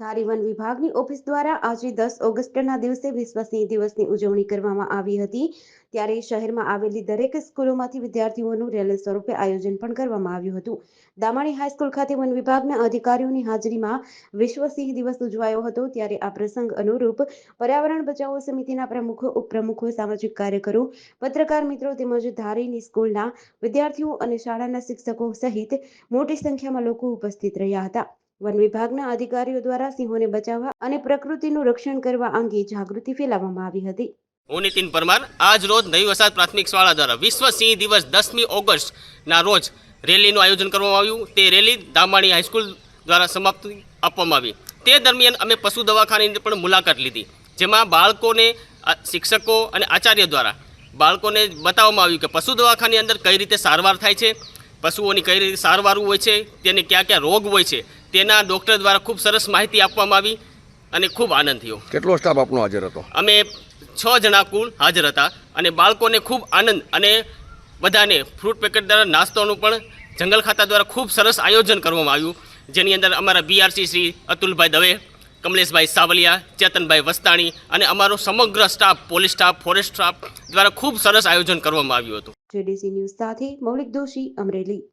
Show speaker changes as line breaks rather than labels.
ધારી one વિભાગની office દ્વારા આજે 10 ઓગસ્ટના દિવસે વિશ્વ સિંહ દિવસની ઉજવણી કરવામાં આવી હતી। ત્યારે શહેરમાં આવેલી દરેક સ્કૂલોમાંથી વિદ્યાર્થીઓનું રેલી સ્વરૂપે આયોજન પણ કરવામાં આવ્યું હતું। દામાણી હાઈસ્કૂલ ખાતે વન વિભાગના અધિકારીઓની હાજરીમાં વિશ્વ સિંહ દિવસ ઉજવાયો હતો। ત્યારે આ પ્રસંગ અનુરૂપ પર્યાવરણ બચાવો સમિતિના પ્રમુખો, ઉપપ્રમુખો, સામાજિક કાર્યકરો, પત્રકાર મિત્રો તેમજ ધારીની સ્કૂલના વિદ્યાર્થીઓ અને શાળાના શિક્ષકો સહિત મોટી સંખ્યામાં લોકો ઉપસ્થિત રહ્યા હતા। વન વિભાગના અધિકારીઓ દ્વારા સિંહોને બચાવવા અને પ્રકૃતિનું રક્ષણ કરવા અંગે જાગૃતિ ફેલાવવામાં આવી હતી।
હું નીતિન પરમાર આજ રોજ નવી વસાહત પ્રાથમિક શાળા દ્વારા વિશ્વ સિંહ દિવસ 10મી ઓગસ્ટના રોજ રેલીનું આયોજન કરવામાં આવ્યું। તે રેલી દામાણી હાઈસ્કૂલ દ્વારા સમાપ્તિ આપવામાં આવી। તે દરમિયાન અમે પશુ દવાખાનાની પણ મુલાકાત લીધી, જેમાં બાળકોને શિક્ષકો અને આચાર્ય દ્વારા બાળકોને બતાવવામાં આવ્યું કે પશુ દવાખાનાની અંદર કઈ રીતે સારવાર થાય છે, પશુઓની કઈ રીતે સારવાર હોય છે, તેને ક્યાં ક્યાં રોગ હોય છે, તેના ડૉક્ટર દ્વારા ખૂબ સરસ માહિતી આપવામાં આવી અને ખૂબ આનંદ થયો।
કેટલો સ્ટાફ આપનો હાજર હતો?
અમે 6 જણા કુલ હાજર હતા અને બાળકોને ખૂબ આનંદ અને બધાને ફ્રૂટ પેકેટ દ્વારા નાસ્તાનું પણ જંગલ ખાતા દ્વારા ખૂબ સરસ આયોજન કરવામાં આવ્યું, જેની અંદર અમારા બીઆરસી શ્રી અતુલભાઈ દવે, કમલેશભાઈ સાવલિયા, ચેતનભાઈ વસ્તાણી અને અમારો સમગ્ર staff, police staff, forest staff દ્વારા ખૂબ સરસ આયોજન કરવામાં આવ્યું હતું।
જેડીસી ન્યૂઝ સાથે મૌલિક દોશી, અમરેલી।